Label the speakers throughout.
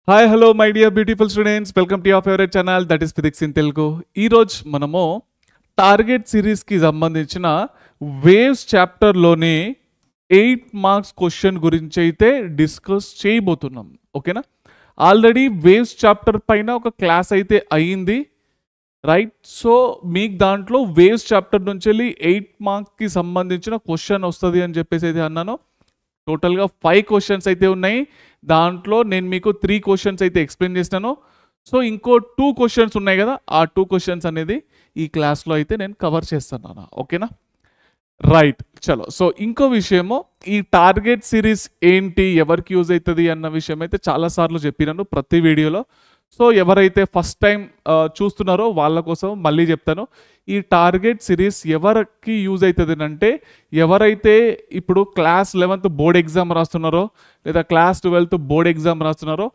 Speaker 1: Hi hello my dear beautiful students, welcome to your favourite channel that is physics in Telugu. ఈరోజు మనము target సిరీస్కి సంబంధించిన waves చాప్టర్లోని 8 marks question గురించి అయితే discuss చేయబోతున్నాం. ఓకేనా? ఆల్రెడీ వేవ్స్ చాప్టర్ పైన ఒక క్లాస్ అయితే అయ్యింది, రైట్? సో మీకు దాంట్లో వేవ్స్ చాప్టర్ నుంచి వెళ్ళి 8 మార్క్స్కి సంబంధించిన క్వశ్చన్ వస్తుంది అని చెప్పేసి అయితే అన్నాను. టోటల్గా 5 క్వశ్చన్స్ అయితే ఉన్నాయి. దాంట్లో నేను మీకు 3 క్వశ్చన్స్ అయితే ఎక్స్ప్లెయిన్ చేసినాను. సో ఇంకో 2 క్వశ్చన్స్ ఉన్నాయి కదా, ఆ 2 క్వశ్చన్స్ అనేది ఈ క్లాస్లో అయితే నేను కవర్ చేస్తున్నాను. ఓకేనా? రైట్, చలో. సో ఇంకో విషయము, ఈ టార్గెట్ సిరీస్ ఏంటి, ఎవరికి యూజ్ అవుతుంది అన్న విషయం అయితే చాలాసార్లు చెప్పినాను ప్రతి వీడియోలో. సో ఎవరైతే ఫస్ట్ టైం చూస్తున్నారో వాళ్ళ కోసం మళ్ళీ చెప్తాను. ఈ టార్గెట్ సిరీస్ ఎవరికి యూజ్ అవుతుంది అంటే, ఎవరైతే ఇప్పుడు క్లాస్ 11th బోర్డ్ ఎగ్జామ్ రాస్తున్నారో లేదా క్లాస్ 12th బోర్డ్ ఎగ్జామ్ రాస్తున్నారో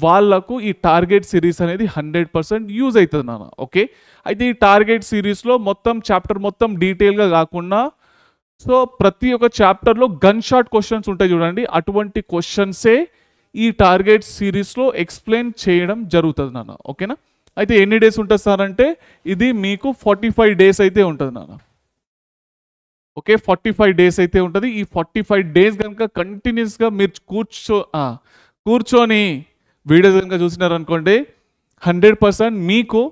Speaker 1: వాళ్ళకు ఈ టార్గెట్ సిరీస్ అనేది 100% యూజ్ అవుతుంది నాన్న. ఓకే, అయితే ఈ టార్గెట్ సిరీస్లో మొత్తం చాప్టర్ మొత్తం డీటెయిల్గా కాకుండా, సో ప్రతి ఒక్క చాప్టర్లో గన్ షాట్ క్వశ్చన్స్ ఉంటాయి చూడండి, అటువంటి క్వశ్చన్సే ఈ టార్గెట్ సిరీస్లో ఎక్స్ప్లెయిన్ చేయడం జరుగుతుంది నాన్న. ఓకేనా? అయితే ఎన్ని డేస్ ఉంటుంది సార్ అంటే, ఇది మీకు 45 డేస్ అయితే ఉంటుంది నాన్న. ఓకే, 45 డేస్ అయితే ఉంటుంది. ఈ 45 డేస్ కనుక కంటిన్యూస్గా మీరు కూర్చొని వీడియోస్ కనుక చూసినారనుకోండి, 100% మీకు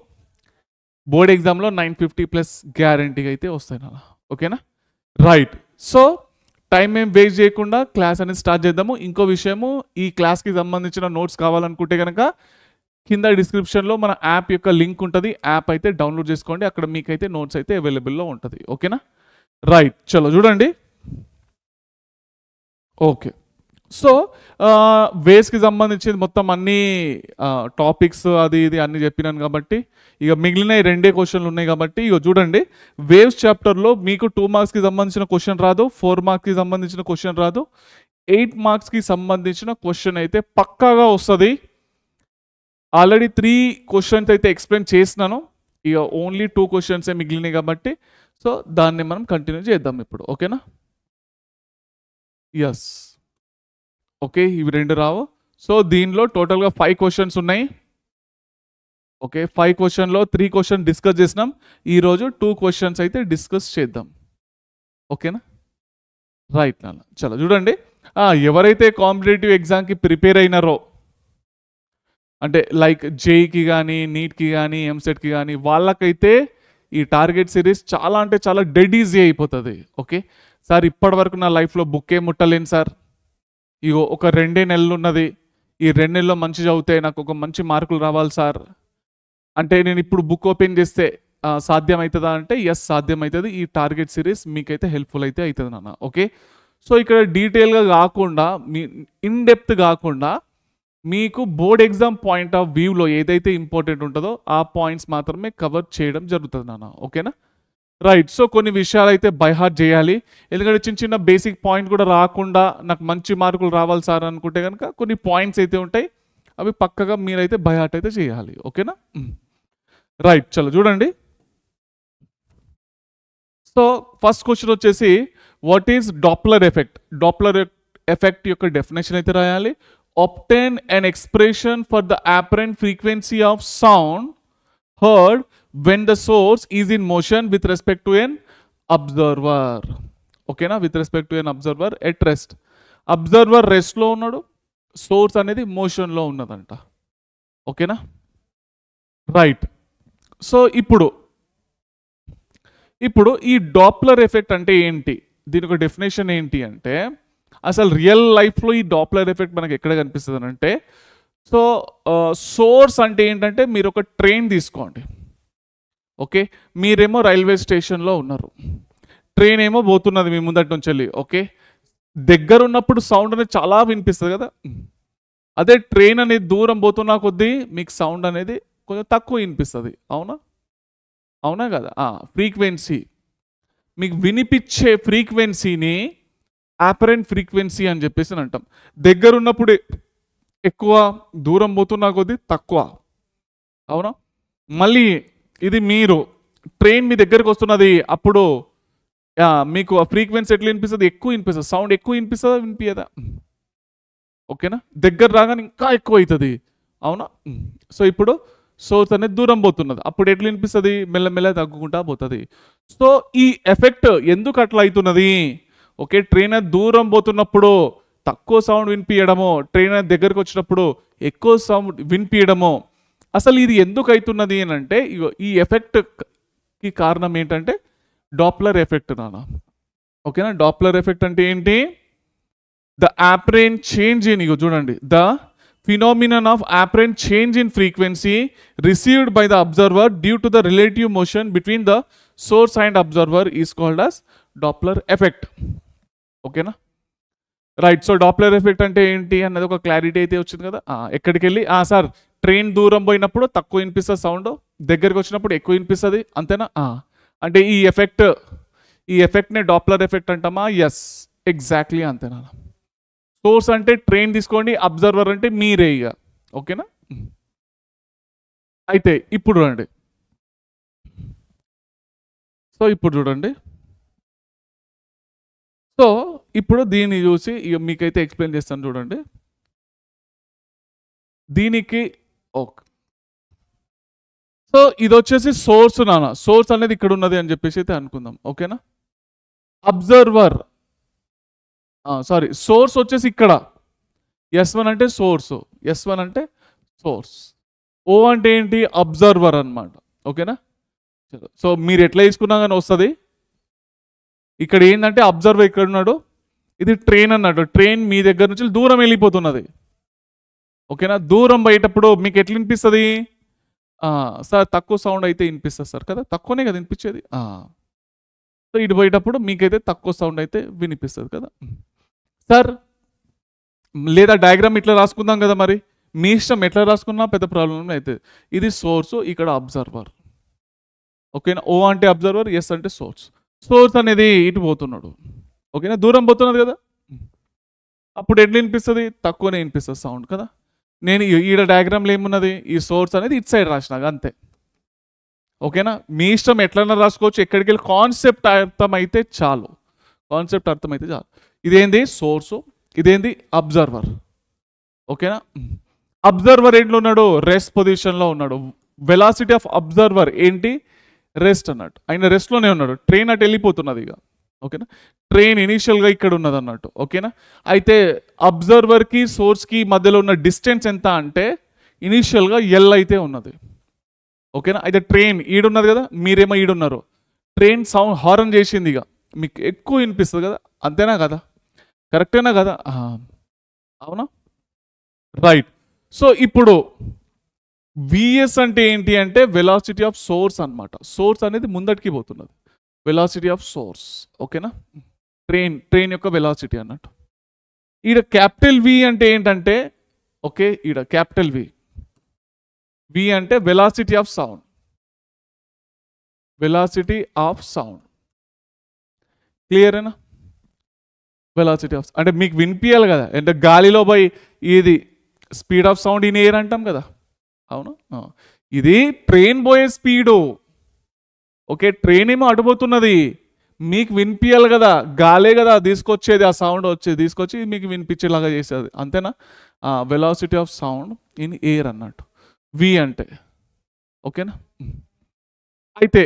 Speaker 1: బోర్డ్ ఎగ్జామ్లో 950+ గ్యారంటీగా అయితే వస్తాయి నాన్న. ఓకేనా? రైట్. సో టైం ఏం వేస్ట్ చేయకుండా క్లాస్ అనేది స్టార్ట్ చేద్దాము. ఇంకో విషయము, ఈ క్లాస్కి సంబంధించిన నోట్స్ కావాలనుకుంటే కనుక కింద డిస్క్రిప్షన్లో మన యాప్ యొక్క లింక్ ఉంటుంది. యాప్ అయితే డౌన్లోడ్ చేసుకోండి, అక్కడ మీకైతే నోట్స్ అయితే అవైలబుల్లో ఉంటుంది. ఓకేనా? రైట్, చలో చూడండి. ఓకే, సో వేవ్స్కి సంబంధించి మొత్తం అన్ని టాపిక్స్ అది ఇది అన్ని చెప్పినాను కాబట్టి, ఇక మిగిలిన 2 క్వశ్చన్లు ఉన్నాయి కాబట్టి ఇక చూడండి. వేవ్స్ చాప్టర్లో మీకు 2 మార్క్స్కి సంబంధించిన క్వశ్చన్ రాదు, 4 మార్క్స్కి సంబంధించిన క్వశ్చన్ రాదు, 8 మార్క్స్కి సంబంధించిన క్వశ్చన్ అయితే పక్కాగా వస్తుంది. ఆల్రెడీ 3 క్వశ్చన్స్ అయితే ఎక్స్ప్లెయిన్ చేసినాను, ఇక ఓన్లీ 2 క్వశ్చన్సే మిగిలినాయి కాబట్టి సో దాన్ని మనం కంటిన్యూ చేద్దాం ఇప్పుడు. ఓకేనా? ఎస్, ఓకే, ఇవి 2 రావు. సో దీనిలో టోటల్గా 5 క్వశ్చన్స్ ఉన్నాయి. ఓకే, 5 క్వశ్చన్లో 3 క్వశ్చన్ డిస్కస్ చేసినాం. ఈరోజు 2 క్వశ్చన్స్ అయితే డిస్కస్ చేద్దాం. ఓకేనా? రైట్ నాన్న, చలో చూడండి. ఎవరైతే కాంపిటేటివ్ ఎగ్జామ్కి ప్రిపేర్ అయినారో, అంటే లైక్ జేఈకి కానీ నీట్కి కానీ ఎంసెట్కి కానీ, వాళ్ళకైతే ఈ టార్గెట్ సిరీస్ చాలా అంటే చాలా డెడ్ ఈజీ అయిపోతుంది. ఓకే సార్, ఇప్పటి వరకు నా లైఫ్లో బుక్కే ముట్టలేను సార్, ఇగో ఒక 2 నెలలు ఉన్నది, ఈ 2 నెలల్లో మంచి చదివితే నాకు ఒక మంచి మార్కులు రావాలి సార్ అంటే, నేను ఇప్పుడు బుక్ ఓపెన్ చేస్తే సాధ్యం అవుతుందా అంటే, ఎస్ సాధ్యం అవుతుంది. ఈ టార్గెట్ సిరీస్ మీకైతే హెల్ప్ఫుల్ అయితే అవుతుంది నాన్న. ఓకే, సో ఇక్కడ డీటెయిల్గా కాకుండా, మీ ఇన్ డెప్త్ కాకుండా, మీకు బోర్డ్ ఎగ్జామ్ పాయింట్ ఆఫ్ వ్యూలో ఏదైతే ఇంపార్టెంట్ ఉంటుందో ఆ పాయింట్స్ మాత్రమే కవర్ చేయడం జరుగుతుంది నాన్న. ఓకేనా? రైట్. సో కొన్ని విషయాలు అయితే బైహార్ట్ చేయాలి, ఎందుకంటే చిన్న చిన్న బేసిక్ పాయింట్ కూడా రాకుండా నాకు మంచి మార్కులు రావాలి సార్ అనుకుంటే కనుక కొన్ని పాయింట్స్ అయితే ఉంటాయి, అవి పక్కగా మీరైతే బైహార్ట్ అయితే చేయాలి. ఓకేనా? రైట్, చలో చూడండి. సో ఫస్ట్ క్వశ్చన్ వచ్చేసి, what is Doppler effect? Doppler effect యొక్క డెఫినేషన్ అయితే రాయాలి. obtain an expression for the apparent frequency of sound heard when the source is in motion with respect to an observer. ఓకేనా? With respect to an observer at rest. Observer రెస్ట్లో ఉన్నాడు, source అనేది మోషన్లో ఉన్నదంట. ఓకేనా? Right. So ఇప్పుడు ఈ Doppler effect అంటే ఏంటి, దీని ఒక డెఫినేషన్ ఏంటి అంటే, అసలు రియల్ లైఫ్లో ఈ డాప్లర్ ఎఫెక్ట్ మనకి ఎక్కడ కనిపిస్తుంది అని అంటే, సో సోర్స్ అంటే ఏంటంటే, మీరు ఒక ట్రైన్ తీసుకోండి. ఓకే, మీరేమో రైల్వే స్టేషన్లో ఉన్నారు, ట్రైన్ ఏమో పోతున్నది మీ ముందటి నుంచి వెళ్ళి. ఓకే, దగ్గర ఉన్నప్పుడు సౌండ్ అనేది చాలా వినిపిస్తుంది కదా, అదే ట్రైన్ అనేది దూరం పోతున్నా కొద్దీ మీకు సౌండ్ అనేది కొంచెం తక్కువ వినిపిస్తుంది. అవునా కదా? ఫ్రీక్వెన్సీ, మీకు వినిపించే ఫ్రీక్వెన్సీని అపరెంట్ ఫ్రీక్వెన్సీ అని చెప్పేసి అంటాం. దగ్గర ఉన్నప్పుడు ఎక్కువ, దూరం పోతున్నా కొద్దీ తక్కువ. అవునా? మళ్ళీ ఇది మీరు ట్రైన్ మీ దగ్గరకు వస్తున్నది, అప్పుడు మీకు ఆ ఫ్రీక్వెన్సీ ఎట్లా వినిపిస్తుంది? ఎక్కువ వినిపిస్తుంది. సౌండ్ ఎక్కువ వినిపిస్తుందా, వినిపించదా? ఓకేనా? దగ్గర రాగానే ఇంకా ఎక్కువ అవుతుంది. అవునా? సో ఇప్పుడు సోర్స్ అనేది దూరం పోతున్నది, అప్పుడు ఎట్లా వినిపిస్తుంది? మెల్లమెల్ల తగ్గుకుంటా పోతుంది. సో ఈ ఎఫెక్ట్ ఎందుకు అట్లా అవుతున్నది? ఓకే, ట్రైన్ దూరం పోతున్నప్పుడు తక్కువ సౌండ్ వినిపించడము, ట్రైన్ దగ్గరకు వచ్చినప్పుడు ఎక్కువ సౌండ్ వినిపించడము, అసలు ఇది ఎందుకు అవుతున్నది అని అంటే ఈ ఎఫెక్ట్కి కారణం ఏంటంటే డాప్లర్ ఎఫెక్ట్ నాన్న. ఓకేనా? డాప్లర్ ఎఫెక్ట్ అంటే ఏంటి? ద apparent చేంజ్ ఇన్, ఇగో చూడండి, the phenomenon of apparent change in frequency received by the observer due to the relative motion between the source and observer is called as Doppler effect. ఓకేనా? Right. So Doppler effect అంటే ఏంటి అన్నది ఒక clarity అయితే వచ్చింది కదా. ఎక్కడికి వెళ్ళి సార్ ట్రైన్ దూరం పోయినప్పుడు తక్కువ వినిపిస్తుంది సౌండ్, దగ్గరికి వచ్చినప్పుడు ఎక్కువ వినిపిస్తుంది, అంతేనా? అంటే ఈ ఎఫెక్ట్ని డాప్లర్ ఎఫెక్ట్ అంటామా? ఎస్, ఎగ్జాక్ట్లీ అంతేనా. సోర్స్ అంటే ట్రైన్ తీసుకోండి, అబ్జర్వర్ అంటే మీరే ఇక. ఓకేనా? అయితే ఇప్పుడు రండి. సో ఇప్పుడు చూడండి, సో ఇప్పుడు దీన్ని చూసి ఇక మీకైతే ఎక్స్ప్లెయిన్ చేస్తాను చూడండి. దీనికి ఓకే, సో ఇది వచ్చేసి సోర్స్ నాన్న. సోర్స్ అనేది ఇక్కడ ఉన్నది అని చెప్పేసి అయితే అనుకుందాం. ఓకేనా? అబ్జర్వర్, సారీ, సోర్స్ వచ్చేసి ఇక్కడ S1 అంటే సోర్స్, S1 అంటే సోర్స్, O అంటే ఏంటి? అబ్జర్వర్ అనమాట. ఓకేనా? సో మీరు ఎట్లా తీసుకున్నా కానీ వస్తుంది. ఇక్కడ ఏంటంటే అబ్జర్వర్ ఇక్కడ ఉన్నాడు, ఇది ట్రైన్ అన్నట్టు. ట్రైన్ మీ దగ్గర నుంచి దూరం వెళ్ళిపోతున్నది. ఓకేనా? దూరం పోయేటప్పుడు మీకు ఎట్లా వినిపిస్తుంది? సార్ తక్కువ సౌండ్ అయితే వినిపిస్తుంది సార్ కదా, తక్కువనే కదా వినిపించేది. సో ఇటు పోయేటప్పుడు మీకైతే తక్కువ సౌండ్ అయితే వినిపిస్తుంది కదా సార్. లేదా డయాగ్రామ్ ఇట్లా రాసుకుందాం కదా, మరి మీ ఇష్టం ఎట్లా రాసుకున్నా పెద్ద ప్రాబ్లం అయితే. ఇది సోర్సు, ఇక్కడ అబ్జర్వర్. ఓకేనా? O అంటే అబ్జర్వర్, S అంటే సోర్స్. సోర్స్ అనేది ఇటు పోతున్నాడు. ఓకేనా? దూరం పోతున్నది కదా, అప్పుడు ఎట్లా వినిపిస్తుంది? తక్కువనే వినిపిస్తుంది సౌండ్ కదా. నేను ఈడ డయాగ్రామ్లో ఏమున్నది? ఈ సోర్స్ అనేది ఇటు సైడ్ రాసినాగా అంతే. ఓకేనా? మీ ఇష్టం ఎట్లన్నా రాసుకోవచ్చు, ఎక్కడికి వెళ్ళి కాన్సెప్ట్ అర్థమైతే చాలు. కాన్సెప్ట్ అర్థమైతే చాలు. ఇదేంది? సోర్సు, ఇదేంది? అబ్జర్వర్. ఓకేనా? అబ్జర్వర్ ఏంట్లో ఉన్నాడు? రెస్ట్ పొజిషన్లో ఉన్నాడు. వెలాసిటీ ఆఫ్ అబ్జర్వర్ ఏంటి? రెస్ట్ అన్నట్టు. ఆయన రెస్ట్లోనే ఉన్నాడు. ట్రైన్ అటు వెళ్ళిపోతున్నది ఇక. ఓకేనా? ట్రైన్ ఇనీషియల్గా ఇక్కడ ఉన్నది అన్నట్టు. ఓకేనా? అయితే అబ్జర్వర్కి సోర్స్కి మధ్యలో ఉన్న డిస్టెన్స్ ఎంత అంటే ఇనీషియల్గా L అయితే ఉన్నది. ఓకేనా? అయితే ట్రైన్ ఈడున్నది కదా, మీరేమో ఈడున్నారు. ట్రైన్ సౌండ్ హారన్ చేసింది, ఇక మీకు ఎక్కువ వినిపిస్తుంది కదా, అంతేనా కదా? కరెక్టేనా కదా? అవునా? రైట్. సో ఇప్పుడు విఎస్ అంటే ఏంటి అంటే వెలాసిటీ ఆఫ్ సోర్స్ అనమాట. సోర్స్ అనేది ముందటికి పోతున్నది, వెలాసిటీ ఆఫ్ సోర్స్. ఓకేనా? ట్రైన్ యొక్క వెలాసిటీ అన్నట్టు. ఈడ క్యాపిటల్ వి అంటే ఏంటంటే, ఓకే, ఈడ క్యాపిటల్ వి అంటే velocity of sound. Velocity of sound క్లియరేనా? వెలాసిటీ ఆఫ్ అంటే మీకు వినిపించాలి కదా, అంటే గాలిలో పోయి ఇది speed of sound in air అంటాం కదా. అవును, ఇది ట్రైన్ పోయే స్పీడు. ఓకే, ట్రైన్ ఏమో అడిపోతున్నది, మీకు వినిపించాలి కదా, గాలే కదా తీసుకొచ్చేది, ఆ సౌండ్ వచ్చేది తీసుకొచ్చి మీకు వినిపించేలాగా చేసేది, అంతేనా? Velocity of sound in air అన్నట్టు వి అంటే. ఓకేనా? అయితే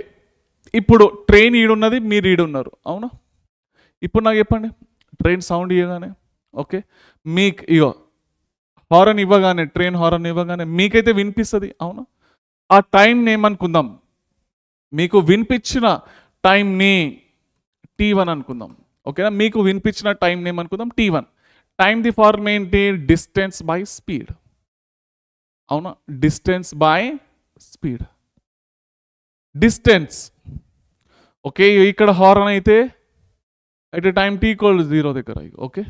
Speaker 1: ఇప్పుడు ట్రైన్ ఈడున్నది, మీరు ఈడున్నారు, అవునా? ఇప్పుడు నాకు చెప్పండి, ట్రైన్ సౌండ్ ఇవ్వగానే, ఓకే, మీకు ఇగో హారన్ ఇవ్వగానే, ట్రైన్ హారన్ ఇవ్వగానే మీకైతే వినిపిస్తుంది, అవునా? ఆ టైంని ఏమనుకుందాం, మీకు వినిపించిన టైంని T1 అనుకుందాం. ఓకేనా? మీకు వినిపించిన టైంని ఏమనుకుందాం? T1. టైం ది ఫార్మ్ ఏంటి? Distance by speed. అవునా? Distance by speed. Distance, okay, ఇక్కడ హారన్ అయితే టైం T = 0 దగ్గర. ఓకే,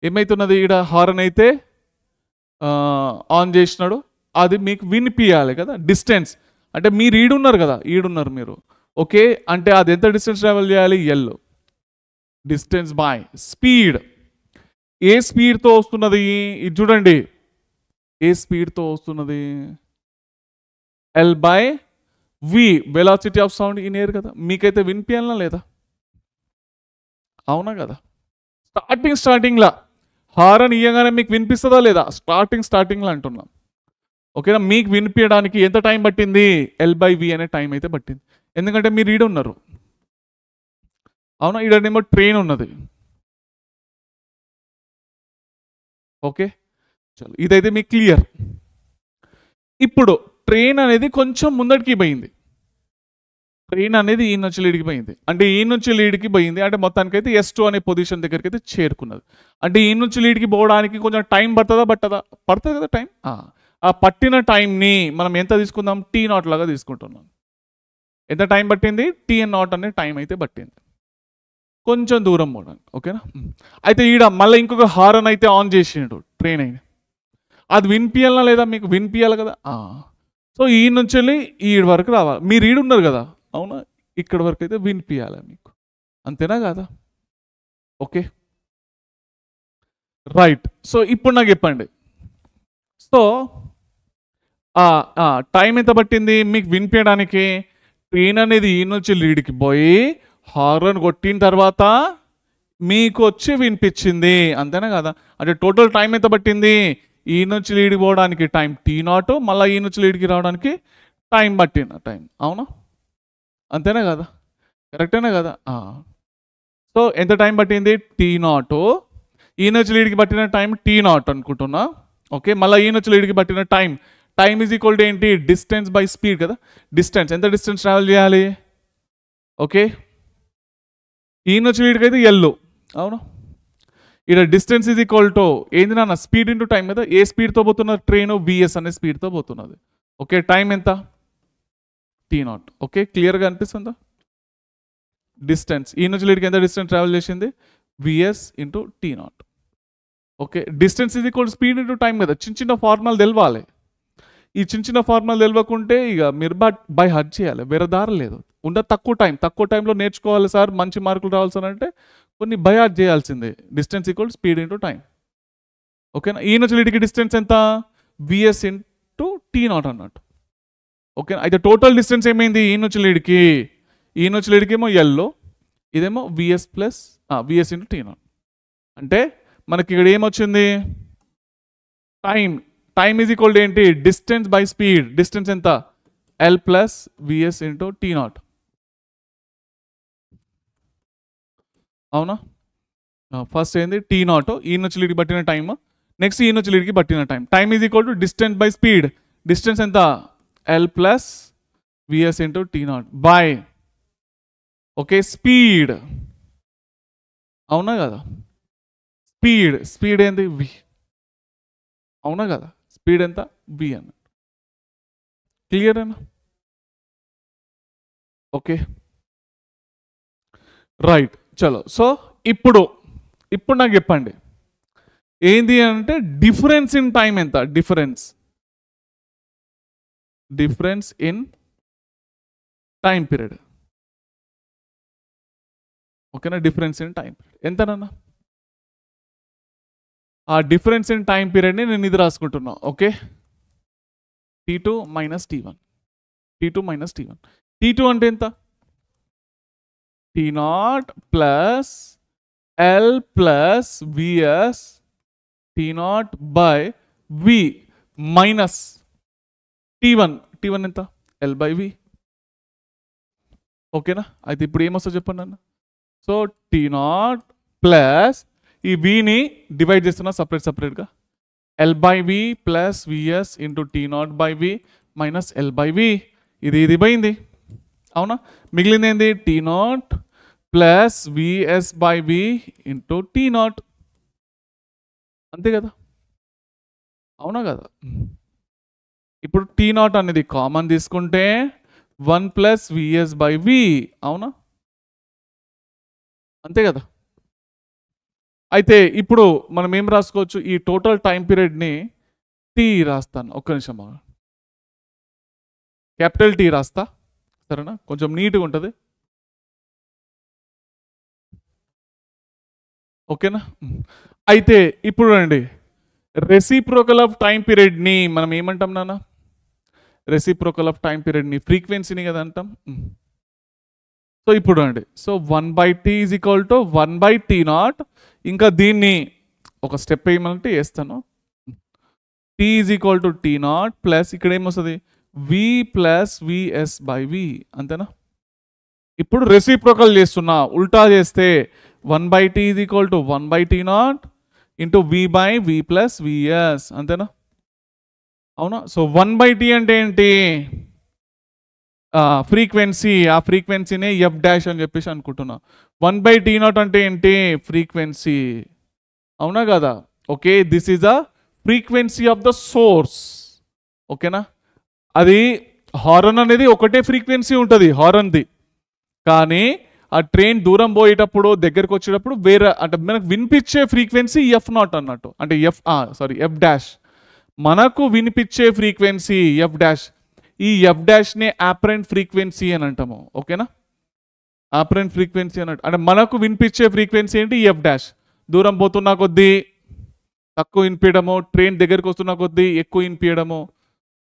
Speaker 1: ఏమైతున్నది? ఇక్కడ హారన్ అయితే ఆన్ చేసినాడు, అది మీకు వినిపించాలి కదా. డిస్టెన్స్ అంటే మీరు ఈడున్నారు కదా, ఈడున్నారు మీరు, ఓకే, అంటే అది ఎంత డిస్టెన్స్ ట్రావెల్ చేయాలి? L. Distance by speed. ఏ స్పీడ్తో వస్తున్నది? ఇది చూడండి, ఏ స్పీడ్తో వస్తున్నది? L/v, velocity of sound in air కదా. మీకైతే వినిపించాలా లేదా? అవునా కదా? స్టార్టింగ్లా హారన్ ఇయ్యగానే మీకు వినిపిస్తుందా లేదా? స్టార్టింగ్లో అంటున్నాం. ఓకేనా? మీకు వినిపించడానికి ఎంత టైం పట్టింది? L/V అనే టైం అయితే పట్టింది. ఎందుకంటే మీరు ఈడ ఉన్నారు, అవునా? ఈడనేమో ట్రైన్ ఉన్నది. ఓకే, చలో ఇదైతే మీకు క్లియర్. ఇప్పుడు ట్రైన్ అనేది కొంచెం ముందటికి పోయింది. ట్రైన్ అనేది ఈ నుంచి లీడ్కి పోయింది, అంటే ఈ నుంచి లీడ్కి పోయింది, అంటే మొత్తానికైతే S2 అనే పొజిషన్ దగ్గరికి అయితే చేరుకున్నది. అంటే ఈ నుంచి లీడ్కి పోవడానికి కొంచెం టైం పడుతుందా? పడుతుంది కదా టైం. ఆ పట్టిన టైంని మనం ఎంత తీసుకుందాం? T0 లాగా తీసుకుంటున్నాం. ఎంత టైం పట్టింది? T0 అనే టైం అయితే పట్టింది, కొంచెం దూరం పోవడానికి. ఓకేనా? అయితే ఈడ మళ్ళీ ఇంకొక హారన్ అయితే ఆన్ చేసిండు ట్రైన్ అయిన. అది వినిపించాలా లేదా? మీకు వినిపించాలి కదా. సో ఈ నుంచి వెళ్ళి ఈ వరకు రావాలి. మీరు ఈడున్నారు కదా, అవునా? ఇక్కడ వరకు అయితే వినిపించాలి మీకు, అంతేనా కదా? Okay, right. సో ఇప్పుడు నాకు చెప్పండి, సో టైం ఎంత పట్టింది మీకు వినిపించడానికి? ట్రైన్ అనేది ఈ నుంచి లీడ్కి పోయి హారన్ కొట్టిన తర్వాత మీకు వచ్చి వినిపించింది, అంతేనా కదా? అంటే టోటల్ టైం ఎంత పట్టింది? ఈ నుంచి లీడ్కి పోవడానికి టైం T0, మళ్ళీ ఈ నుంచి లీడ్కి రావడానికి టైం పట్టిన టైం, అవునా? అంతేనా కదా? కరెక్టేనా కదా? సో ఎంత టైం పట్టింది? T0. ఈ నుంచి లీడ్కి పట్టిన టైం T0 అనుకుంటున్నా. ఓకే, మళ్ళీ ఈ నుంచి లీడ్కి పట్టిన టైం ఈజ్ ఈక్వల్ టు ఏంటి? డిస్టెన్స్ బై స్పీడ్ కదా. డిస్టెన్స్, ఎంత డిస్టెన్స్ ట్రావెల్ చేయాలి? ఓకే, ఈ నుంచి లీడ్కి అయితే L, అవును? ఇక్కడ డిస్టెన్స్ ఈజ్ ఈక్వల్ టు ఏంది నాన్న? స్పీడ్ ఇంటూ టైం కదా. ఏ స్పీడ్తో పోతున్నది ట్రైన్? VS అనే స్పీడ్తో పోతున్నది. ఓకే, టైం ఎంత? T0. ఓకే, క్లియర్గా అనిపిస్తుందా? డిస్టెన్స్ ఈ నుంచి లీడ్కి ఎంత డిస్టెన్స్ ట్రావెల్ చేసింది? VS into T0. Okay, distance is equal speed into time కదా. చిన్న చిన్న ఫార్ములాలు తెలవాలి. ఈ చిన్న చిన్న ఫార్ములాలు తెలియకుంటే ఇక మీరు బై హార్ట్ చేయాలి, వేరే దారి లేదు. తక్కువ టైంలో నేర్చుకోవాలి సార్, మంచి మార్కులు రావాలి సార్ అంటే కొన్ని బై హార్ట్ చేయాల్సిందే. Distance equal speed into time. ఓకేనా? ఈ నుంచి లీడ్కి డిస్టెన్స్ ఎంత? VS ఇంటూ T0 అన్నట్టు. ఓకే, అయితే టోటల్ డిస్టెన్స్ ఏమైంది? ఈ నుంచి లీడ్కి ఏమో L, ఇదేమో VS ఇంటూ T0. అంటే మనకి ఇక్కడ ఏమొచ్చింది? టైం ఈజ్ ఈక్వల్ ఏంటి? Distance by speed. డిస్టెన్స్ ఎంత? L plus VS into T0, అవునా? ఫస్ట్ ఏంది? T0 ఈ నుంచి లీడ్కి పట్టిన టైం, నెక్స్ట్ ఈ నుంచి లీడ్కి పట్టిన time. Time is equal to distance by speed. Distance ఎంత? L plus VS into T0 by, okay, speed, అవునా కదా? స్పీడ్ ఏంది? V, అవునా కదా? స్పీడ్ ఎంత? V అన్న. క్లియర్ అన్న? Okay, right. చలో, సో ఇప్పుడు నాకు చెప్పండి ఏంది అంటే డిఫరెన్స్ ఇన్ టైం ఎంత? Difference in time period. ఓకేనా? డిఫరెన్స్ ఇన్ టైం పీరియడ్ ఎంతనన్నా? ఆ డిఫరెన్స్ ఇన్ టైం పీరియడ్ని నేను ఇది రాసుకుంటున్నా. Okay, T2 minus T1. T2 అంటే ఎంత? T0 plus L plus VS T0 by V minus T1 ఎంత? L by V. ఓకేనా? అయితే ఇప్పుడు ఏమొస్తుందో చెప్పండి అన్న. సో T0 ప్లస్ ఈ Vని డివైడ్ చేస్తున్నా సపరేట్గా. L by V plus VS into T0 by V minus L by V. ఇది పోయింది, అవునా? మిగిలింది ఏంది? T0 plus VS by V into T0, అంతే కదా? అవునా కదా? ఇప్పుడు T0 అనేది కామన్ తీసుకుంటే 1 ప్లస్ VS బై V, అవునా? అంతే కదా? అయితే ఇప్పుడు మనం ఏం రాసుకోవచ్చు? ఈ టోటల్ టైం పీరియడ్ని T రాస్తాను. ఒక్క నిమిషం, క్యాపిటల్ T రాస్తా, సరేనా? కొంచెం నీట్గా ఉంటుంది. ఓకేనా? అయితే ఇప్పుడు రండి, రెసిప్రోకల్ ఆఫ్ టైం పీరియడ్ని మనం ఏమంటాం నాన్న? రెసిప్రోకల్ ఆఫ్ టైం పీరియడ్ని ఫ్రీక్వెన్సీని కదా అంటాం. సో ఇప్పుడు రండి, so 1/T is equal to 1/T0. ఇంకా దీన్ని ఒక స్టెప్ వేయమంటే వేస్తాను. T t is equal to t naught plus ఇక్కడ ఏమొస్తుంది v plus v s by v, అంతేనా? ఇప్పుడు రెసిప్రోకల్ చేస్తున్నా, ఉల్టా చేస్తే 1/t is equal to 1/t naught into v by v plus v s, అంతేనా? అవునా? సో 1/t అంటే ఏంటి? ఫ్రీక్వెన్సీ. ఆ ఫ్రీక్వెన్సీనే ఎఫ్ డాష్ అని చెప్పేసి అనుకుంటున్నా. 1/t నాట్ అంటే ఏంటి? ఫ్రీక్వెన్సీ. అవునా కదా? Okay, this is a frequency of the source. ఓకేనా? అది హారన్ అనేది ఒకటే ఫ్రీక్వెన్సీ ఉంటుంది హారన్ది, కానీ ఆ ట్రైన్ దూరం పోయేటప్పుడు దగ్గరకు వచ్చేటప్పుడు వేరే, అంటే మనకు వినిపించే ఫ్రీక్వెన్సీ ఎఫ్ నాట్ అన్నట్టు, అంటే ఎఫ్ డాష్. మనకు వినిపించే ఫ్రీక్వెన్సీ ఎఫ్ డాష్. ఈ ఎఫ్ డాష్ని ఆపరెంట్ ఫ్రీక్వెన్సీ అని అంటాము. ఓకేనా? ఆపరెంట్ ఫ్రీక్వెన్సీ అన్నట్టు, అంటే మనకు వినిపించే ఫ్రీక్వెన్సీ ఏంటి? F dash. దూరం పోతున్నా కొద్దీ తక్కువ వినిపించడము, ట్రైన్ దగ్గరికి వస్తున్న కొద్దీ ఎక్కువ వినిపించడము,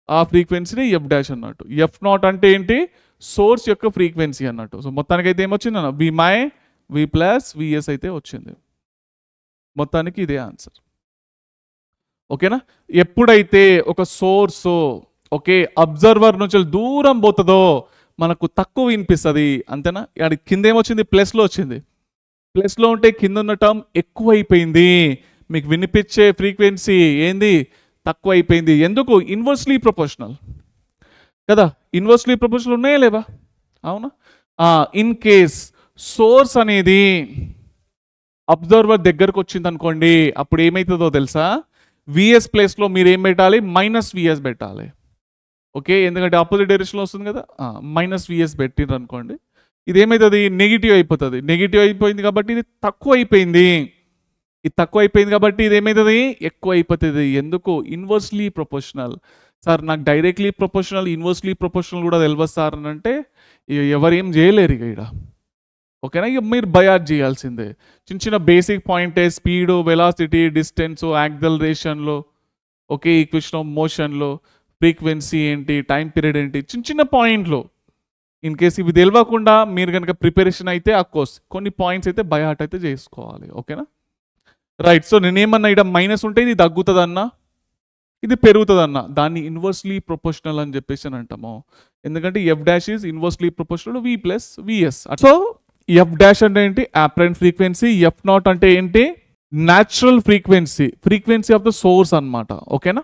Speaker 1: ఆ ఫ్రీక్వెన్సీని ఎఫ్ డాష్ అన్నట్టు. ఎఫ్ నాట్ అంటే ఏంటి? సోర్స్ యొక్క ఫ్రీక్వెన్సీ అన్నట్టు. సో మొత్తానికి అయితే ఏమొచ్చింది అన్న? వి మై వి ప్లస్ విఎస్ అయితే వచ్చింది. మొత్తానికి ఇదే ఆన్సర్. ఓకేనా? ఎప్పుడైతే ఒక సోర్స్ ఓకే అబ్జర్వర్ నుంచి దూరం పోతుందో మనకు తక్కువ వినిపిస్తుంది, అంతేనా? అది కింద ఏమొచ్చింది? ప్లస్లో వచ్చింది. ప్లస్లో ఉంటే కింద ఉన్న టర్మ్ ఎక్కువ అయిపోయింది, మీకు వినిపించే ఫ్రీక్వెన్సీ ఏంది? తక్కువ అయిపోయింది. ఎందుకు? ఇన్వర్స్లీ ప్రపోర్షనల్ కదా. ఇన్వర్స్లీ ప్రపోర్షనల్ ఉన్నాయా లేవా? అవునా? ఇన్ కేస్ సోర్స్ అనేది అబ్జర్వర్ దగ్గరకు వచ్చింది అనుకోండి, అప్పుడు ఏమవుతుందో తెలుసా? విఎస్ ప్లేస్లో మీరు ఏం పెట్టాలి? మైనస్ విఎస్ పెట్టాలి. ఓకే, ఎందుకంటే ఆపోజిట్ డైరెక్షన్లో వస్తుంది కదా. మైనస్ విఎస్ పెట్టిండ్రు అనుకోండి, ఇది ఏమవుతుంది? నెగిటివ్ అయిపోతుంది. నెగిటివ్ అయిపోయింది కాబట్టి ఇది తక్కువ అయిపోయింది. ఇది తక్కువ అయిపోయింది కాబట్టి ఇది ఏమవుతుంది? ఎక్కువ అయిపోతుంది. ఎందుకు? Inversely proportional. సార్ నాకు డైరెక్ట్లీ ప్రపోర్షనల్, ఇన్వర్స్లీ ప్రపోర్షనల్ కూడా తెలియదు సార్ అని అంటే ఎవరేం చేయలేరు ఇక ఇక్కడ. ఓకేనా? ఇక మీరు బయాట్ చేయాల్సిందే. చిన్న చిన్న బేసిక్ పాయింటే స్పీడు, వెలాసిటీ, డిస్టెన్స్, యాక్సలరేషన్లో, ఓకే ఈక్వేషన్ ఆఫ్ మోషన్లో ఫ్రీక్వెన్సీ ఏంటి, టైం పీరియడ్ ఏంటి, చిన్న చిన్న పాయింట్లు. ఇన్ కేసు ఇవి తెలియకుండా మీరు కనుక ప్రిపరేషన్ అయితే అఫ్కోర్స్ కొన్ని పాయింట్స్ అయితే బయాట్ అయితే చేసుకోవాలి. ఓకేనా? రైట్. సో నేనేమన్నా ఇక్కడ మైనస్ ఉంటే ఇది తగ్గుతుందన్నా, ఇది పెరుగుతుందన్న, దాన్ని ఇన్వర్స్లీ ప్రొపోర్షనల్ అని చెప్పేసి అని అంటాము. ఎందుకంటే f dash is inversely proportional v plus v s. So f dash అంటే ఏంటి? Apparent frequency. ఎఫ్ నాట్ అంటే ఏంటి? Natural frequency, frequency of the source అనమాట. ఓకేనా?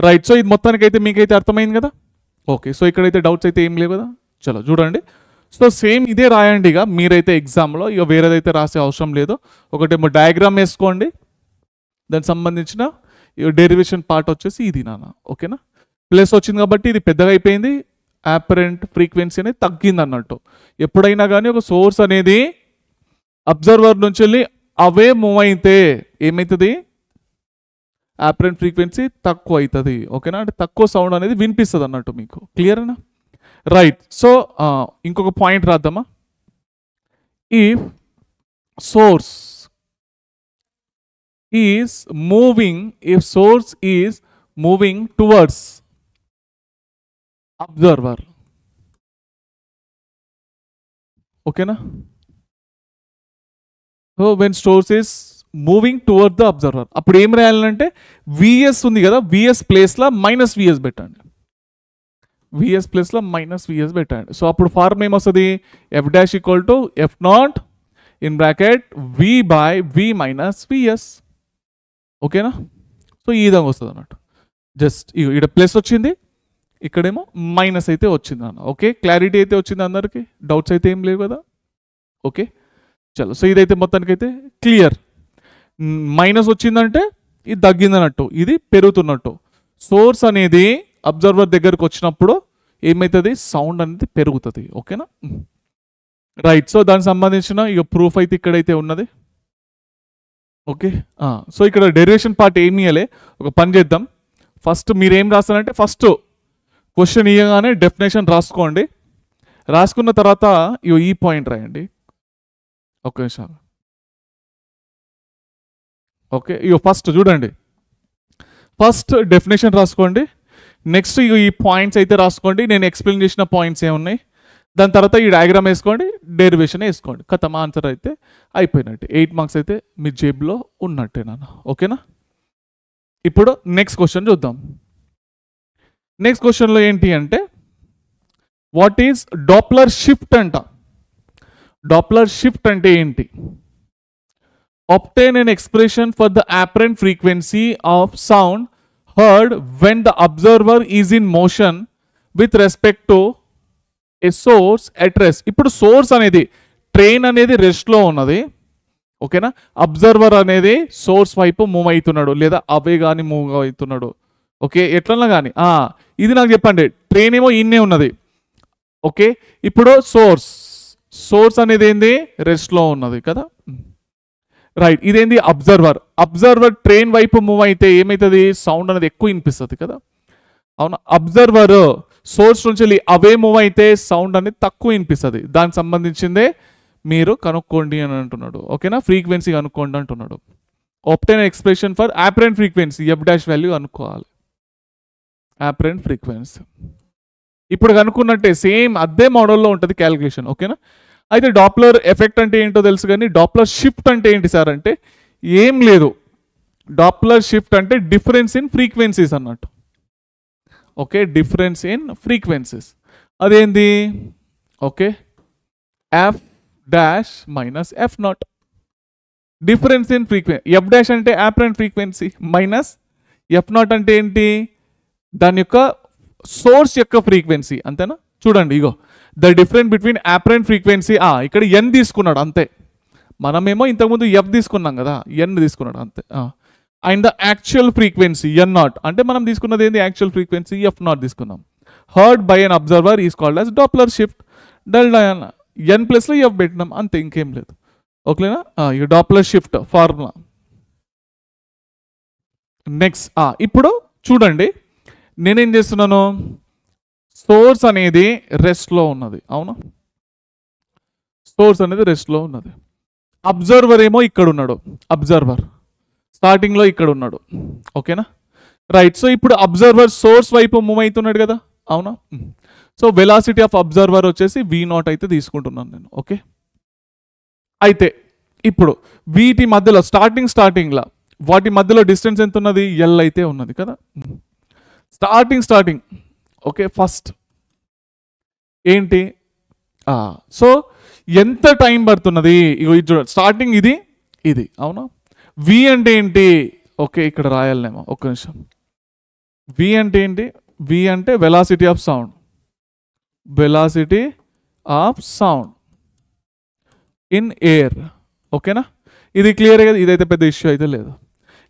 Speaker 1: రైట్. సో ఇది మొత్తానికి అయితే మీకైతే అర్థమైంది కదా. ఓకే, సో ఇక్కడైతే డౌట్స్ అయితే ఏం లేవు కదా. చలో చూడండి. సో సేమ్ ఇదే రాయండి ఇక మీరైతే ఎగ్జామ్లో, ఇక వేరేదైతే రాసే అవసరం లేదు. ఒకటేమో డయాగ్రామ్ వేసుకోండి, దానికి సంబంధించిన డెరివేషన్ పార్ట్ వచ్చేసి ఇది నాన్న. ఓకేనా? ప్లస్ వచ్చింది కాబట్టి ఇది పెద్దగా అయిపోయింది, అపరెంట్ ఫ్రీక్వెన్సీ అనేది తగ్గింది అన్నట్టు. ఎప్పుడైనా కానీ ఒక సోర్స్ అనేది అబ్జర్వర్ నుంచి వెళ్ళి అవే మూవ్ అయితే ఏమవుతుంది? అపరెంట్ ఫ్రీక్వెన్సీ తక్కువ అవుతుంది. ఓకేనా? అంటే తక్కువ సౌండ్ అనేది వినిపిస్తుంది అన్నట్టు మీకు. క్లియర్నా? రైట్. సో ఇంకొక పాయింట్ రాద్దామా? If source is moving, if source is moving towards observer, okay na? So when source is moving toward the observer, appudu em rayalante vs undi kada, vs place la minus vs పెట్టండి, vs place la minus vs పెట్టండి. So అప్పుడు form ఏం వస్తుంది? f dash equal to f naught in bracket v by v minus vs. ఓకేనా? So ఈ విధంగా వస్తుంది అన్నట్టు. జస్ట్ ఇక్కడ ప్లస్ వచ్చింది, ఇక్కడేమో మైనస్ అయితే వచ్చింది అన్న. ఓకే, క్లారిటీ అయితే వచ్చింది అందరికీ, డౌట్స్ అయితే ఏం లేవు కదా. ఓకే చలో. సో ఇదైతే మొత్తానికైతే క్లియర్. మైనస్ వచ్చిందంటే ఇది తగ్గిందన్నట్టు, ఇది పెరుగుతున్నట్టు. సోర్స్ అనేది అబ్జర్వర్ దగ్గరకు వచ్చినప్పుడు ఏమవుతుంది? సౌండ్ అనేది పెరుగుతుంది. ఓకేనా? రైట్. సో దానికి సంబంధించిన ఇక ప్రూఫ్ అయితే ఇక్కడైతే ఉన్నది. ఓకే, సో ఇక్కడ డెరివేషన్ పార్ట్ ఏమి ఇవ్వలే, ఒక పని చేద్దాం. ఫస్ట్ మీరు ఏం రాస్తారంటే ఫస్ట్ క్వశ్చన్ ఇవ్వగానే డెఫినేషన్ రాసుకోండి. రాసుకున్న తర్వాత ఈ పాయింట్ రాయండి. ఓకే నిమిషాలు. ఓకే, ఫస్ట్ చూడండి, ఫస్ట్ డెఫినేషన్ రాసుకోండి. నెక్స్ట్ ఈ పాయింట్స్ అయితే రాసుకోండి, నేను ఎక్స్ప్లెయిన్ చేసిన పాయింట్స్ ఏమున్నాయి. దాని తర్వాత ఈ డయాగ్రామ్ వేసుకోండి, డెరివేషన్ వేసుకోండి. కథం ఆన్సర్ అయితే అయిపోయినట్టే. 8 మార్క్స్ అయితే మీ జేబులో ఉన్నట్టే నాన్న. ఓకేనా? ఇప్పుడు నెక్స్ట్ క్వశ్చన్ చూద్దాం. నెక్స్ట్ క్వశ్చన్లో ఏంటి అంటే వాట్ ఈజ్ డాప్లర్ షిఫ్ట్ అంట. డాప్లర్ షిఫ్ట్ అంటే ఏంటి? obtain an expression for the apparent frequency of sound heard when the observer is in motion with respect to a source at rest. ఇప్పుడు source అనేది train అనేది రెస్ట్లో ఉన్నది, ఓకేనా. Observer అనేది source వైపు మూవ్ అవుతున్నాడు లేదా అవే కానీ మూవ్ అవుతున్నాడు, ఓకే. ఎట్లన్నా కానీ ఇది నాకు చెప్పండి. ట్రైన్ ఏమో ఇన్నే ఉన్నది, ఓకే. ఇప్పుడు సోర్స్ అనేది ఏంది? రెస్ట్లో ఉన్నది కదా, రైట్. ఇదేంది? అబ్జర్వర్ ట్రైన్ వైపు మూవ్ అయితే ఏమవుతుంది? సౌండ్ అనేది ఎక్కువ వినిపిస్తుంది కదా, అవునా. అబ్జర్వర్ సోర్స్ నుంచి అవే మూవ్ అయితే సౌండ్ అనేది తక్కువ వినిపిస్తుంది. దానికి సంబంధించిందే మీరు కనుక్కోండి అని అంటున్నాడు, ఓకేనా. ఫ్రీక్వెన్సీ కనుక్కోండి అంటున్నాడు. obtain expression for apparent frequency, f dash value కనుక్కోవాలి. apparent ఫ్రీక్వెన్సీ ఇప్పుడు కనుక్కున్నట్టే సేమ్ అదే మోడల్లో ఉంటుంది క్యాలిక్యులేషన్, ఓకేనా. అయితే డాప్లర్ ఎఫెక్ట్ అంటే ఏంటో తెలుసు, కానీ డాప్లర్ షిఫ్ట్ అంటే ఏంటి సార్ అంటే ఏం లేదు. డాప్లర్ షిఫ్ట్ అంటే డిఫరెన్స్ ఇన్ ఫ్రీక్వెన్సీస్ అన్నట్టు, ఓకే. డిఫరెన్స్ ఇన్ ఫ్రీక్వెన్సీస్ అదేంది? Okay, f dash minus f naught. Difference in frequency. F dash అంటే apparent frequency minus f naught అంటే ఏంటి? దాని యొక్క సోర్స్ యొక్క ఫ్రీక్వెన్సీ, అంతేనా. చూడండి, ఇగో the difference between apparent frequency, ఇక్కడ ఎన్ తీసుకున్నాడు అంతే. మనమేమో ఇంతకుముందు ఎఫ్ తీసుకున్నాం కదా, ఎన్ తీసుకున్నాడు అంతే. And the actual frequency n naught అంటే మనం తీసుకున్నది ఏంది? యాక్చువల్ ఫ్రీక్వెన్సీ ఎఫ్ నాట్ తీసుకున్నాం. Heard by an observer is called as Doppler shift. N ప్లస్లో ఎఫ్ పెట్టినాం అంతే, ఇంకేం లేదు, ఓకేనా. ఈ డాప్లర్ షిఫ్ట్ ఫార్ములా. నెక్స్ట్ ఇప్పుడు చూడండి, నేనేం చేస్తున్నాను? సోర్స్ అనేది రెస్ట్లో ఉన్నది, అవునా. సోర్స్ అనేది రెస్ట్లో ఉన్నది. అబ్జర్వర్ ఏమో ఇక్కడ ఉన్నాడు. అబ్జర్వర్ స్టార్టింగ్లో ఇక్కడ ఉన్నాడు, ఓకేనా, రైట్. సో ఇప్పుడు అబ్జర్వర్ సోర్స్ వైపు మూవ్ అవుతున్నాడు కదా, అవునా. సో వెలాసిటీ ఆఫ్ అబ్జర్వర్ వచ్చేసి V0 అయితే తీసుకుంటున్నాను నేను, ఓకే. అయితే ఇప్పుడు వీటి మధ్యలో స్టార్టింగ్లో వాటి మధ్యలో డిస్టెన్స్ ఎంత ఉన్నది? ఎల్ అయితే ఉన్నది కదా. Starting okay. ఫస్ట్ ఏంటి? సో ఎంత టైం పడుతున్నది? ఇగో ఇది చూడండి, స్టార్టింగ్ ఇది అవునా. వి అంటే ఏంటి? ఓకే, ఇక్కడ రాయాలనేమో, ఒక్క నిమిషం. వి అంటే ఏంటి? వి అంటే velocity of sound. Velocity of sound in air, ఓకేనా. ఇది క్లియర్ కదా, ఇదైతే పెద్ద ఇష్యూ అయితే లేదు,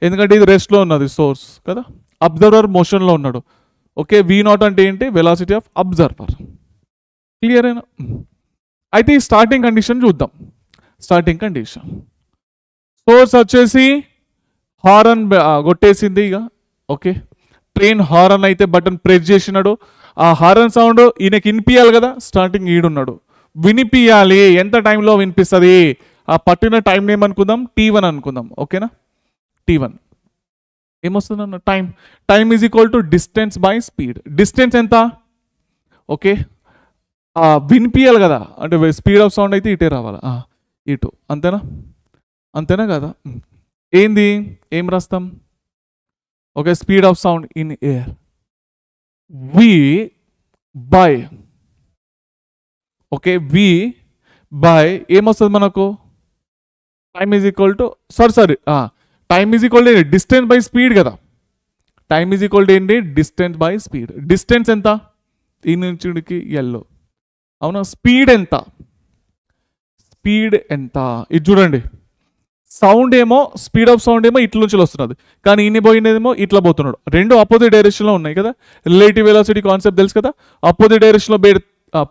Speaker 1: ఎందుకంటే ఇది రెస్ట్లో ఉన్నది సోర్స్ కదా. అబ్జర్వర్ మోషన్లో ఉన్నాడు, ఓకే. V0 అంటే ఏంటి? Velocity of observer. క్లియర్ అయినా? అయితే ఈ స్టార్టింగ్ కండిషన్ చూద్దాం. స్టార్టింగ్ కండిషన్ సోర్స్ వచ్చేసి హారన్ కొట్టేసింది ఇక, ఓకే. ట్రైన్ హారన్ అయితే బటన్ ప్రెస్ చేసినాడు. ఆ హారన్ సౌండ్ ఈయనకి వినిపించాలి కదా. స్టార్టింగ్ ఈడున్నాడు, వినిపించాలి. ఎంత టైంలో వినిపిస్తుంది? ఆ పట్టిన టైం నేమ్ అనుకుందాం, T1 అనుకుందాం, ఓకేనా. T1 ఏమొస్తుంది అన్న? Time is equal to distance by speed. Distance ఎంత? ఓకే, వినిపించాలి కదా, అంటే స్పీడ్ ఆఫ్ సౌండ్ అయితే ఇటే రావాలి, ఇటు, అంతేనా కదా. ఏం రాస్తాం? Okay, speed of sound in air v by, okay, v by ఏమొస్తుంది మనకు? Time is equal to time is equal to distance by speed కదా. టైమ్ ఈజ్ ఈక్వల్ టు ఏంటి? Distance by speed. డిస్టెన్స్ ఎంత? ఈ నుంచి ఎల్లో, అవునా. Speed ఎంత? ఇది చూడండి, సౌండ్ ఏమో స్పీడ్ ఆఫ్ సౌండ్ ఏమో ఇట్ల నుంచి వస్తున్నది, కానీ ఈయన పోయినదేమో ఇట్లా పోతున్నాడు. రెండు ఆపోజిట్ డైరెక్షన్లో ఉన్నాయి కదా. రిలేటివ్ వెలాసిటీ కాన్సెప్ట్ తెలుసు కదా. ఆపోజిట్ డైరెక్షన్లో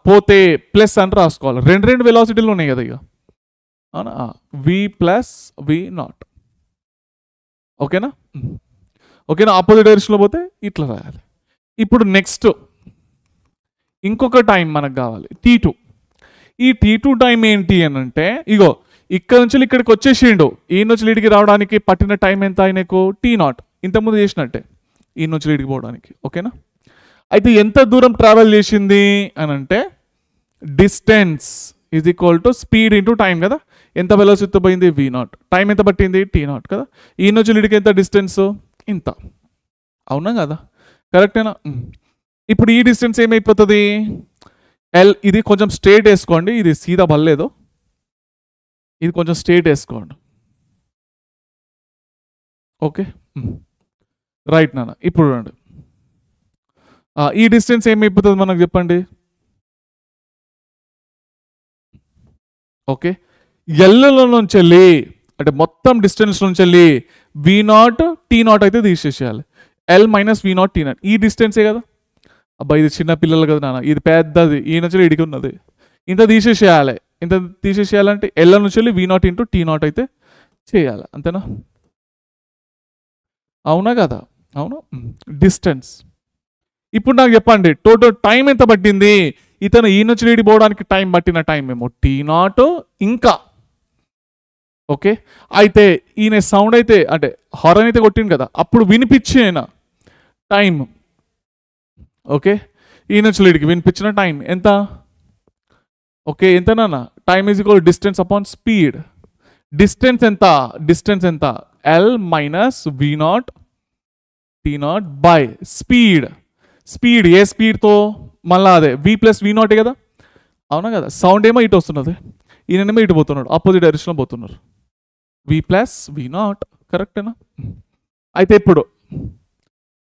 Speaker 1: పోతే ప్లస్ అని రాసుకోవాలి. రెండు వెలాసిటీలు ఉన్నాయి కదా ఇక, అవునా. V ప్లస్ V0, ఓకేనా. ఆపోజిట్ డైరెక్షన్లో పోతే ఇట్లా రాయాలి. ఇప్పుడు నెక్స్ట్ ఇంకొక టైం మనకు కావాలి, T2. ఈ T2 టైం ఏంటి అని అంటే, ఇగో ఇక్కడ నుంచి ఇక్కడికి వచ్చేసిండు. ఈ నుంచి లీడికి రావడానికి పట్టిన టైం ఎంత ఆయనకు? T0. ఇంతకుముందు చేసినట్టే ఈ నుంచి లీడికి పోవడానికి, ఓకేనా. అయితే ఎంత దూరం ట్రావెల్ చేసింది అని అంటే, distance is equal to speed into time కదా. ఎంత వెలాసిటీతో పోయింది? V0. టైం ఎంత పట్టింది? T0 కదా. ఈ నుంచి లీడికి ఎంత డిస్టెన్స్? ఇంత. అవునా కదా? కరెక్టేనా? ఇప్పుడు ఈ డిస్టెన్స్ ఏమైపోతుంది? ఎల్. ఇది కొంచెం స్ట్రేట్ వేసుకోండి, ఇది సీదా బల్లేదు, ఇది కొంచెం స్ట్రేట్ వేసుకోండి. ఓకే, రైట్ నాన్న. ఇప్పుడు రండి, ఈ డిస్టెన్స్ ఏమైపోతుంది మనకు చెప్పండి. ఓకే, ఎల్లలో నుంచి వెళ్ళి అంటే మొత్తం డిస్టెన్స్ నుంచి వెళ్ళి V0 T0 అయితే తీసేసేయాలి. ఎల్ మైనస్ V0 T0 ఈ డిస్టెన్సే కదా. అబ్బా ఇది చిన్న పిల్లలు కదా నాన్న, ఇది పెద్దది, ఈ నుంచి ఇడికి ఉన్నది, ఇంత తీసేసేయాలి. ఇంత తీసేసేయాలంటే ఎల్ నుంచి వెళ్ళి V0 ఇంటూ T0 అయితే చేయాలి, అంతేనా? అవునా కదా? అవును. డిస్టెన్స్. ఇప్పుడు నాకు చెప్పండి, టోటల్ టైం ఎంత పట్టింది? ఇతను ఈ నుంచి ఇడి పోవడానికి టైం పట్టిన టైం ఏమో T0 ఇంకా. ఓకే, అయితే ఈయన సౌండ్ అయితే అంటే హారన్ అయితే కొట్టింది కదా, అప్పుడు వినిపించిన టైం. ఓకే, ఈ నుంచి లీడ్కి వినిపించిన టైం ఎంత? ఓకే, ఎంతనా? Time is equal distance upon speed. Distance ఎంత? డిస్టెన్స్ ఎంత? L minus V0 T0 by speed. Speed ఏ స్పీడ్తో? మళ్ళీ అదే V ప్లస్ V0 కదా. అవునా కదా? సౌండ్ ఏమో ఇటు వస్తున్నది, ఈయనేమో ఇటు పోతున్నాడు, ఆపోజిట్ డైరెక్షన్లో పోతున్నారు. V ప్లస్ V0, కరెక్టేనా?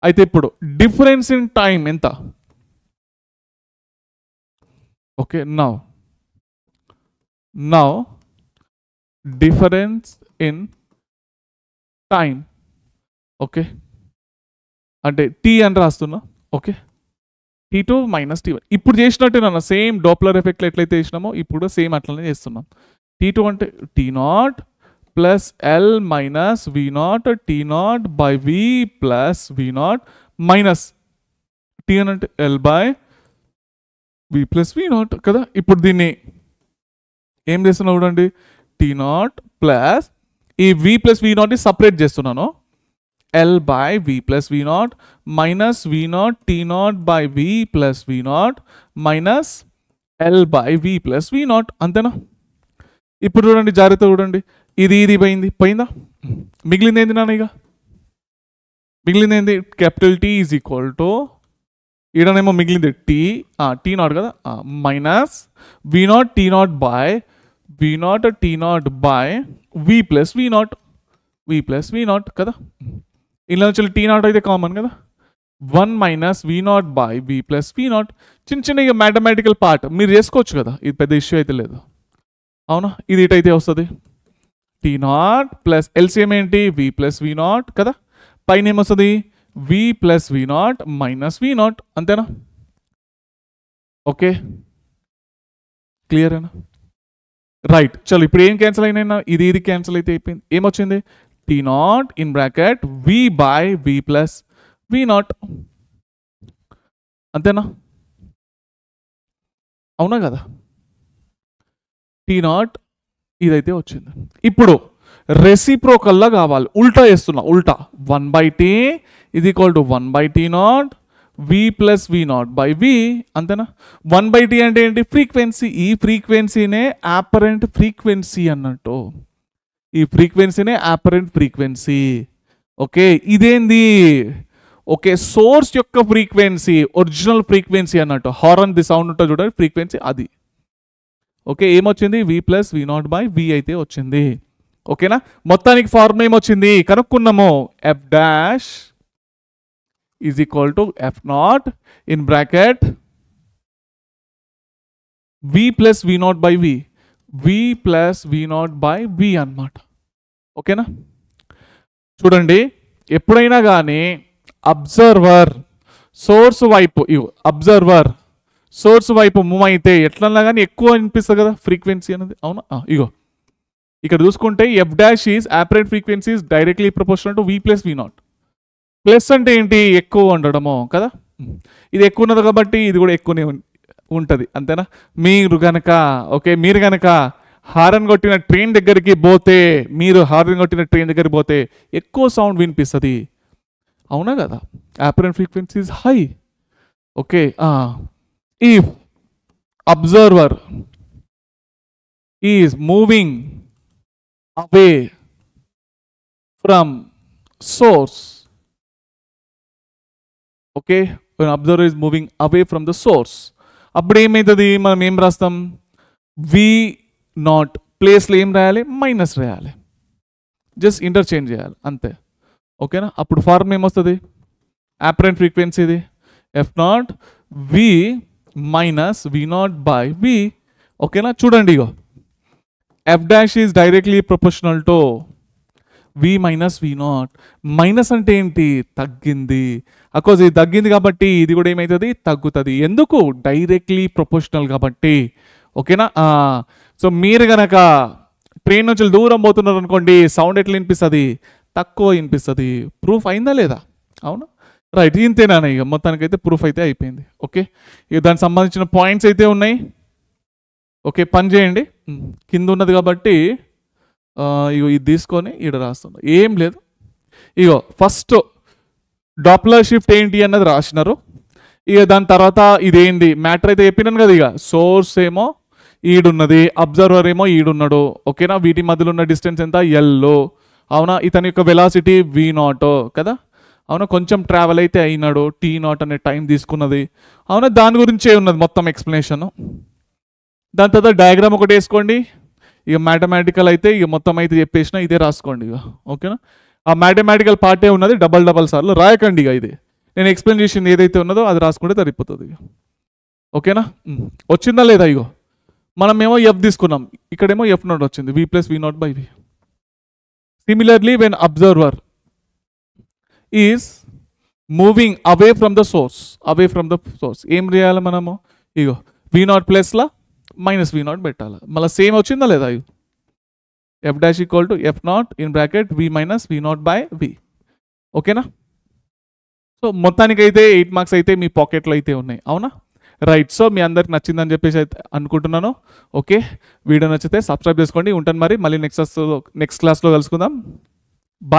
Speaker 1: అయితే ఇప్పుడు డిఫరెన్స్ ఇన్ టైం ఎంత? Okay, now difference in time. Okay, అంటే T అని రాస్తున్నా. ఓకే, T2 మైనస్ T1 ఇప్పుడు చేసినట్టే నాన్న, సేమ్ డోప్లర్ ఎఫెక్ట్లో ఎట్లయితే చేసినామో ఇప్పుడు సేమ్ అట్లనే చేస్తున్నాం. T2 అంటే T0 plus L minus V0 T0 by V plus V0 minus T1 అంటే L by V plus V0 కదా. ఇప్పుడు దీన్ని ఏం చేస్తున్నావు చూడండి, T0 ప్లస్ ఈ V ప్లస్ V0 సపరేట్ చేస్తున్నాను, L by V plus V0 minus V0 T0 by V plus V0 minus L by V plus V0, అంతేనా? ఇప్పుడు చూడండి, జాగ్రత్త చూడండి, ఇది పోయిందా? మిగిలింది ఏంది నాన్న? ఇక మిగిలింది ఏంది? Capital T is equal to ఈడనేమో మిగిలింది T0 కదా, minus V0 T0 by V0 T0 by V plus V0 కదా. ఇలా నుంచి T0 అయితే కామన్ కదా, 1 minus V0 by V plus V0. చిన్న ఇక మ్యాథమెటికల్ పార్ట్ మీరు చేసుకోవచ్చు కదా, ఇది పెద్ద ఇష్యూ అయితే లేదు. అవునా? ఇది ఇటైతే వస్తుంది T0 ప్లస్ ఎల్సిఎం ఏంటి? V ప్లస్ V0 కదా. పైన ఏమొస్తుంది? V plus V0 minus V0, అంతేనా? ఓకే, క్లియరేనా? రైట్. చలో ఇప్పుడు ఏం క్యాన్సిల్ అయినా? ఇది క్యాన్సిల్ అయితే అయిపోయింది. ఏమొచ్చింది? T0 in bracket V by V plus V0, అంతేనా? అవునా కదా? T0 ఇదైతే వచ్చింది. ఇప్పుడు రెసిప్రోకల్లా కావాలి, ఉల్టా చేస్తున్నా, ఉల్టా 1/T ఇది equal to 1/T0 V plus V0 by V, అంతేనా? 1/T అంటే ఏంటి? ఫ్రీక్వెన్సీ. ఈ ఫ్రీక్వెన్సీనే ఆపరెంట్ ఫ్రీక్వెన్సీ అన్నట్టు, ఈ ఫ్రీక్వెన్సీనే ఆపరెంట్ ఫ్రీక్వెన్సీ. ఓకే, ఇదేంది? ఓకే, సోర్స్ యొక్క ఫ్రీక్వెన్సీ, ఒరిజినల్ ఫ్రీక్వెన్సీ అన్నట్టు. హారన్ ది సౌండ్ ఉంటుంది చూడండి, ఫ్రీక్వెన్సీ అది. ఓకే, ఏమొచ్చింది? V plus V0 by V అయితే వచ్చింది. ఓకేనా? మొత్తానికి ఫార్ములా ఏమొచ్చింది కనుక్కున్నాము, F dash is equal to F0 in bracket V plus V0 by V plus V0 by V అన్నమాట. ఓకేనా? చూడండి, ఎప్పుడైనా కానీ అబ్జర్వర్ సోర్స్ వైపు సోర్స్ వైపు మూవ్ అయితే ఎట్లన్నా కానీ ఎక్కువ అనిపిస్తుంది కదా ఫ్రీక్వెన్సీ అనేది. అవునా? ఇగో ఇక్కడ చూసుకుంటే F dash is operant frequency is directly proportional to V plus V0. Plus అంటే ఏంటి? ఎక్కువ ఉండడము కదా. ఇది ఎక్కువ ఉన్నది కాబట్టి ఇది కూడా ఎక్కువనే ఉంటుంది, అంతేనా? మీరు గనక హారన్ కొట్టిన ట్రైన్ దగ్గరికి పోతే ఎక్కువ సౌండ్ వినిపిస్తుంది. అవునా కదా? Operant frequency is high. Okay, if observer is moving away from source, okay, observer is moving away from the source. అప్పుడు ఏమవుతుంది, మనం ఏం రాస్తాం, వి నాట్ ప్లేస్లో ఏం రాయాలి, మైనస్ రాయాలి, జస్ట్ ఇంటర్చేంజ్ చేయాలి అంతే. ఓకేనా, అప్పుడు ఫార్మ్ ఏమొస్తుంది, అపరెంట్ ఫ్రీక్వెన్సీది f naught v minus v naught by v. ఓకేనా, చూడండి ఇగో f dash is directly proportional to v minus v naught. Minus అంటే ఏంటి, తగ్గింది. అకోజ్ ఇది తగ్గింది కాబట్టి ఇది కూడా ఏమవుతుంది, తగ్గుతుంది. ఎందుకు, డైరెక్ట్లీ ప్రొపోర్షనల్ కాబట్టి. ఓకేనా, సో మీరు కనుక ట్రైన్ నుంచి దూరం పోతున్నారు అనుకోండి, సౌండ్ ఎట్లా వినిపిస్తుంది, తక్కువ వినిపిస్తుంది. ప్రూఫ్ అయిందా లేదా, అవునా, రైట్. ఇంతేనా, ఇక మొత్తానికైతే ప్రూఫ్ అయితే అయిపోయింది. ఓకే, ఇక దానికి సంబంధించిన పాయింట్స్ అయితే ఉన్నాయి. ఓకే, పని చేయండి, కింద ఉన్నది కాబట్టి ఇగో ఇది తీసుకొని ఇక్కడ రాస్తున్నా, ఏం లేదు. ఇగో ఫస్ట్ డాప్లర్ షిఫ్ట్ ఏంటి అన్నది రాసినారు. ఇక దాని తర్వాత ఇదేంది మ్యాటర్ అయితే చెప్పినాను కదా. ఇక సోర్స్ ఏమో ఈడున్నది, అబ్జర్వర్ ఏమో ఈడున్నాడు. ఓకేనా, వీటి మధ్యలో ఉన్న డిస్టెన్స్ ఎంత, ఎల్లో. అవునా, ఇతని యొక్క వెలాసిటీ వి నాట్ కదా. అవునా, కొంచెం ట్రావెల్ అయితే అయినాడు, టీ నాట్ అనే టైం తీసుకున్నది. అవునా, దాని గురించే ఉన్నది మొత్తం ఎక్స్ప్లెనేషన్. దాని తర్వాత డయాగ్రామ్ ఒకటి వేసుకోండి. ఇక మ్యాథమెటికల్ అయితే ఇక మొత్తం అయితే చెప్పేసిన, ఇదే రాసుకోండి ఇక. ఓకేనా, ఆ మ్యాథమెటికల్ పార్టే ఉన్నది, డబల్ సార్లు రాయకండి. ఇక ఇది నేను ఎక్స్ప్లెయిన్ చేసింది ఏదైతే ఉన్నదో అది రాసుకుంటే సరిపోతుంది ఇక. ఓకేనా, వచ్చిందా లేదా, ఇగో మనమేమో ఎఫ్ తీసుకున్నాం, ఇక్కడేమో ఎఫ్ నాట్ వచ్చింది, v plus v naught by v. Similarly when observer is moving away from the source, ఏం చేయాలి మనము, ఇగో వి నాట్ ప్లస్లా మైనస్ వి నాట్ పెట్టాలి. మళ్ళీ సేమ్ వచ్చిందా లేదా, f dash equal to f naught in bracket v minus v naught by v. ఓకేనా, సో మొత్తానికైతే 8 మార్క్స్ అయితే మీ పాకెట్లో అయితే ఉన్నాయి, అవునా, రైట్. సో మీ అందరికి నచ్చిందని చెప్పేసి అయితే అనుకుంటున్నాను. ఓకే, వీడియో నచ్చితే సబ్స్క్రైబ్ చేసుకోండి. ఉంటాను మరి, మళ్ళీ నెక్స్ట్ క్లాస్లో కలుసుకుందాం.